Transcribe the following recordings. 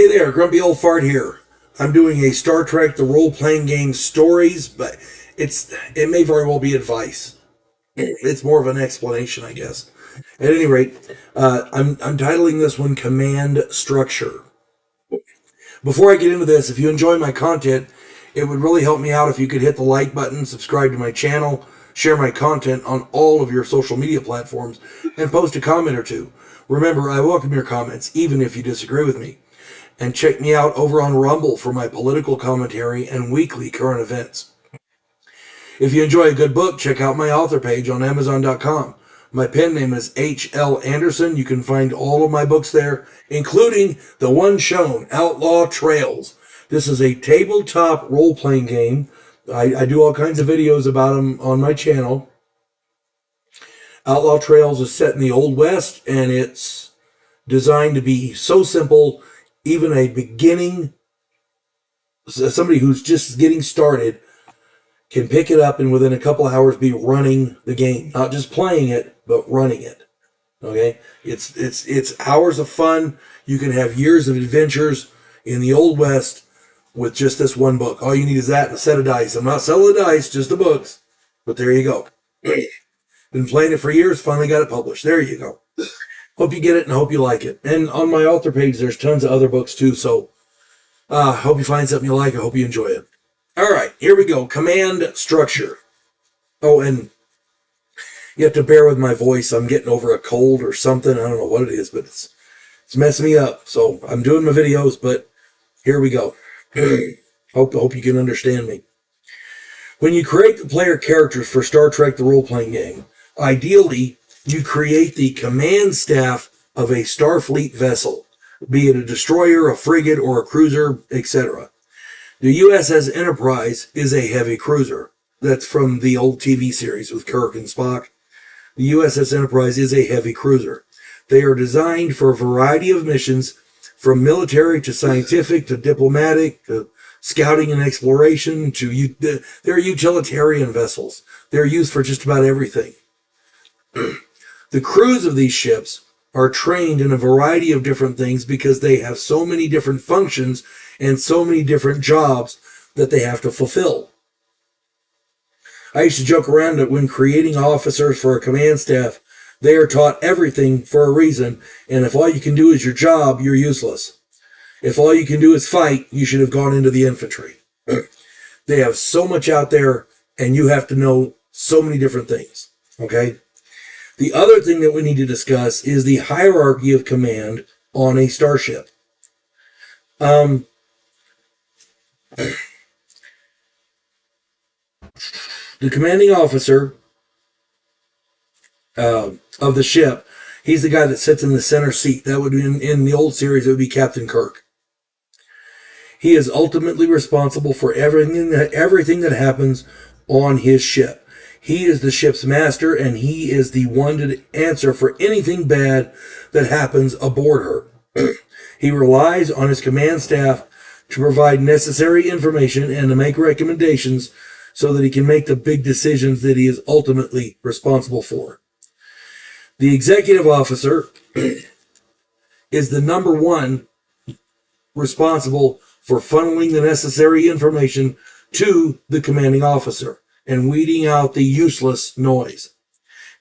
Hey there, Grumpy Old Fart here. I'm doing a Star Trek The Role-Playing Game Stories, but it may very well be advice. It's more of an explanation, I guess. At any rate, I'm titling this one Command Structure. Before I get into this, if you enjoy my content, it would really help me out if you could hit the like button, subscribe to my channel, share my content on all of your social media platforms, and post a comment or two. Remember, I welcome your comments, even if you disagree with me. And check me out over on Rumble for my political commentary and weekly current events. If you enjoy a good book, check out my author page on Amazon.com. My pen name is H.L. Anderson. You can find all of my books there, including the one shown, Outlaw Trails. This is a tabletop role-playing game. I do all kinds of videos about them on my channel. Outlaw Trails is set in the Old West, and it's designed to be so simple, even a beginning, somebody who's just getting started can pick it up and within a couple of hours be running the game. Not just playing it, but running it. Okay? It's hours of fun. You can have years of adventures in the Old West with just this one book. All you need is that and a set of dice. I'm not selling the dice, just the books. But there you go. Been playing it for years, finally got it published. There you go. Hope you get it and hope you like it. And on my author page, there's tons of other books too. So hope you find something you like. I hope you enjoy it. All right, here we go. Command structure. Oh, and you have to bear with my voice. I'm getting over a cold or something. I don't know what it is, but it's messing me up. So I'm doing my videos, but here we go. Hope you can understand me. When you create the player characters for Star Trek The Role-Playing Game, ideally, you create the command staff of a Starfleet vessel, be it a destroyer, a frigate, or a cruiser, etc. The USS Enterprise is a heavy cruiser. That's from the old TV series with Kirk and Spock. The USS Enterprise is a heavy cruiser. They are designed for a variety of missions, from military to scientific to diplomatic to scouting and exploration they're utilitarian vessels. They're used for just about everything. The crews of these ships are trained in a variety of different things because they have so many different functions and so many different jobs that they have to fulfill. I used to joke around that when creating officers for a command staff, they are taught everything for a reason, and if all you can do is your job, you're useless. If all you can do is fight, you should have gone into the infantry. They have so much out there, and you have to know so many different things, okay? The other thing that we need to discuss is the hierarchy of command on a starship. The commanding officer of the ship, he's the guy that sits in the center seat. That would be in the old series, it would be Captain Kirk. He is ultimately responsible for everything that happens on his ship. He is the ship's master, and he is the one to answer for anything bad that happens aboard her. He relies on his command staff to provide necessary information and to make recommendations so that he can make the big decisions that he is ultimately responsible for. The executive officer is the number one responsible for funneling the necessary information to the commanding officer and weeding out the useless noise.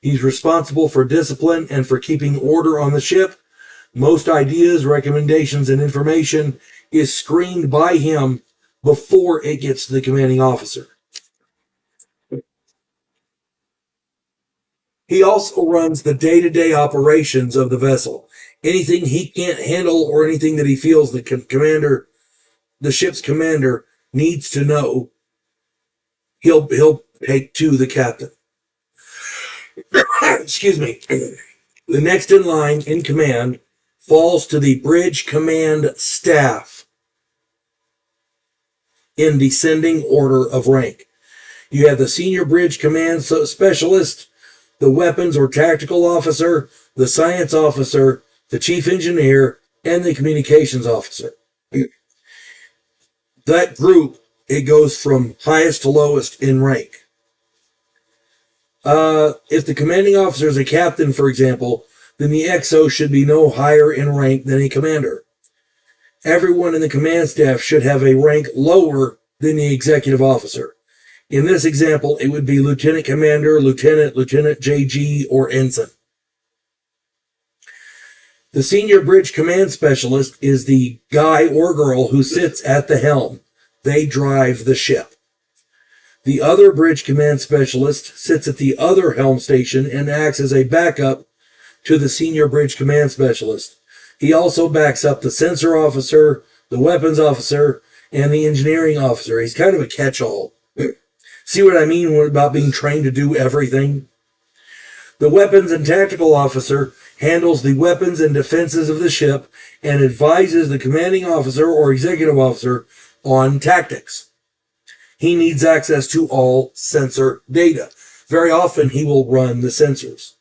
He's responsible for discipline and for keeping order on the ship. Most ideas, recommendations, and information is screened by him before it gets to the commanding officer. He also runs the day-to-day operations of the vessel. Anything he can't handle or anything that he feels the ship's commander needs to know, he'll take to the captain. Excuse me. The next in line in command falls to the bridge command staff in descending order of rank. You have the senior bridge command specialist, the weapons or tactical officer, the science officer, the chief engineer, and the communications officer. That group, it goes from highest to lowest in rank. If the commanding officer is a captain, for example, then the XO should be no higher in rank than a commander. everyone in the command staff should have a rank lower than the executive officer. In this example, it would be lieutenant commander, lieutenant, lieutenant JG, or ensign. The senior bridge command specialist is the guy or girl who sits at the helm. They drive the ship. The other bridge command specialist sits at the other helm station and acts as a backup to the senior bridge command specialist. He also backs up the sensor officer, the weapons officer, and the engineering officer. He's kind of a catch-all. See what I mean about being trained to do everything? The weapons and tactical officer handles the weapons and defenses of the ship and advises the commanding officer or executive officer on tactics. He needs access to all sensor data. Very often he will run the sensors.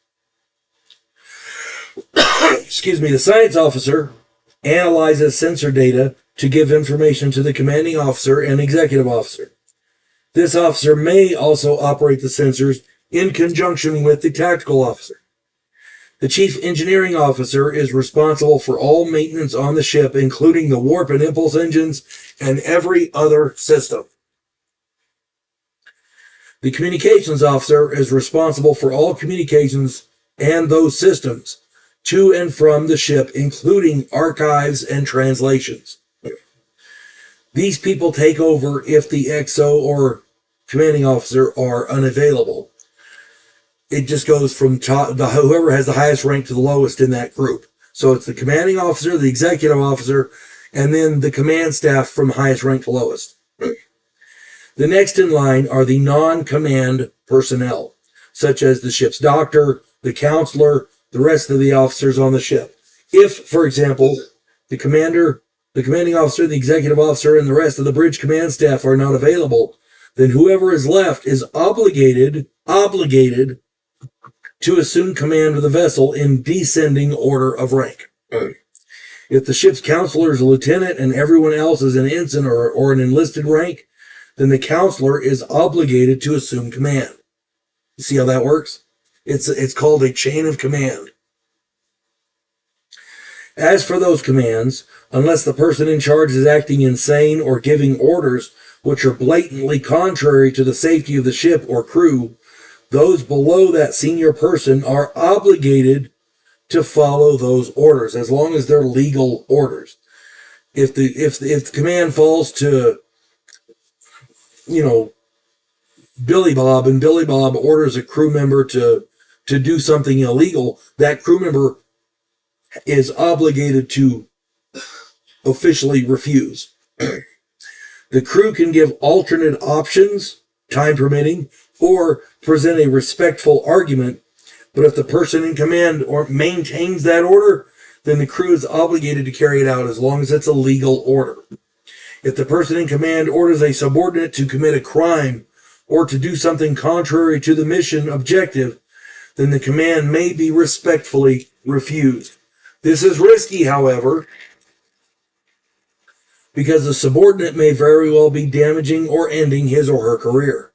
Excuse me, the science officer analyzes sensor data to give information to the commanding officer and executive officer. This officer may also operate the sensors in conjunction with the tactical officer. The chief engineering officer is responsible for all maintenance on the ship, including the warp and impulse engines and every other system. The communications officer is responsible for all communications and those systems to and from the ship, including archives and translations. These people take over if the XO or commanding officer are unavailable. It just goes from whoever has the highest rank to the lowest in that group. So it's the commanding officer, the executive officer, and then the command staff from highest rank to lowest. The next in line are the non-command personnel, such as the ship's doctor, the counselor, the rest of the officers on the ship. If, for example, the commander, the commanding officer, the executive officer, and the rest of the bridge command staff are not available, then whoever is left is obligated to assume command of the vessel in descending order of rank. If the ship's counselor is a lieutenant and everyone else is an ensign or an enlisted rank, then the counselor is obligated to assume command. You see how that works? It's called a chain of command. As for those commands, unless the person in charge is acting insane or giving orders which are blatantly contrary to the safety of the ship or crew, those below that senior person are obligated to follow those orders, as long as they're legal orders. If the command falls to, Billy Bob, and Billy Bob orders a crew member to do something illegal, that crew member is obligated to officially refuse. The crew can give alternate options, time permitting, or present a respectful argument, but if the person in command or maintains that order, then the crew is obligated to carry it out as long as it's a legal order. If the person in command orders a subordinate to commit a crime or to do something contrary to the mission objective, then the command may be respectfully refused. This is risky, however, because the subordinate may very well be damaging or ending his or her career.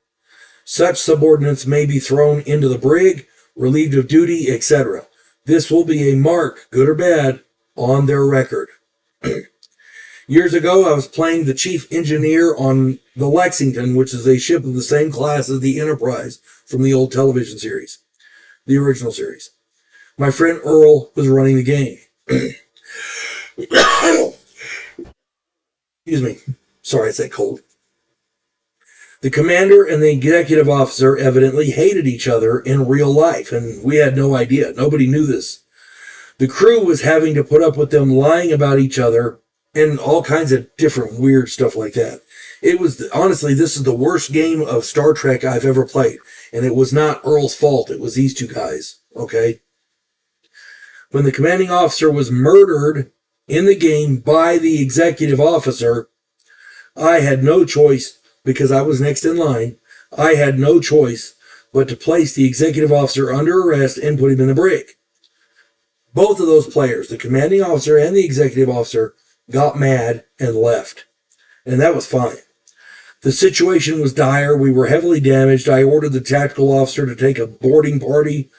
Such subordinates may be thrown into the brig, relieved of duty, etc. This will be a mark, good or bad, on their record. Years ago, I was playing the chief engineer on the Lexington, which is a ship of the same class as the Enterprise from the old television series, the original series. My friend Earl was running the game. Excuse me. Sorry, it's that cold. The commander and the executive officer evidently hated each other in real life, and we had no idea. Nobody knew this. The crew was having to put up with them lying about each other and all kinds of different weird stuff like that. It was, honestly, this is the worst game of Star Trek I've ever played, and it was not Earl's fault. It was these two guys, okay? When the commanding officer was murdered in the game by the executive officer, I had no choice, because I was next in line, I had no choice but to place the executive officer under arrest and put him in the brig. Both of those players, the commanding officer and the executive officer, got mad and left. And that was fine. The situation was dire. We were heavily damaged. I ordered the tactical officer to take a boarding party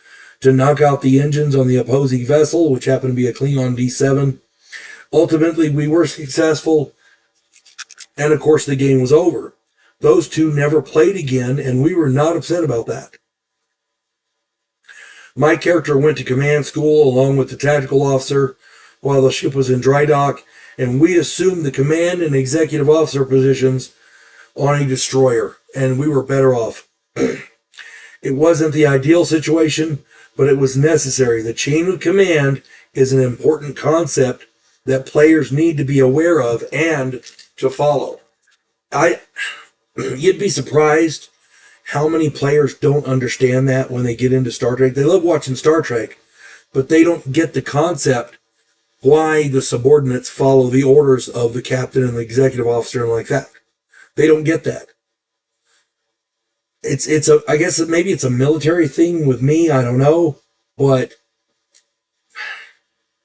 to knock out the engines on the opposing vessel, which happened to be a Klingon D7. Ultimately, we were successful, and of course, the game was over. Those two never played again, and we were not upset about that. My character went to command school along with the tactical officer while the ship was in dry dock, and we assumed the command and executive officer positions on a destroyer, and we were better off. It wasn't the ideal situation, but it was necessary. The chain of command is an important concept that players need to be aware of and to follow. You'd be surprised how many players don't understand that when they get into Star Trek. They love watching Star Trek, but they don't get the concept why the subordinates follow the orders of the captain and the executive officer and like that. They don't get that. I guess maybe it's a military thing with me. I don't know, but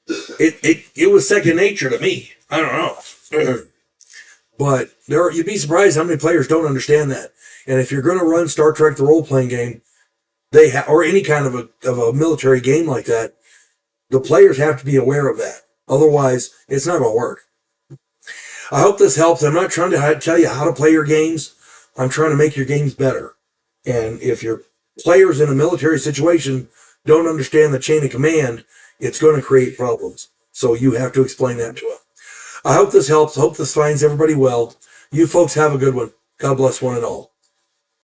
it was second nature to me. I don't know. But you'd be surprised how many players don't understand that. And if you're going to run Star Trek the role-playing game, or any kind of a military game like that, the players have to be aware of that. Otherwise, it's not going to work. I hope this helps. I'm not trying to tell you how to play your games. I'm trying to make your games better. And if your players in a military situation don't understand the chain of command, it's going to create problems. So you have to explain that to them. I hope this helps. I hope this finds everybody well. You folks have a good one. God bless one and all.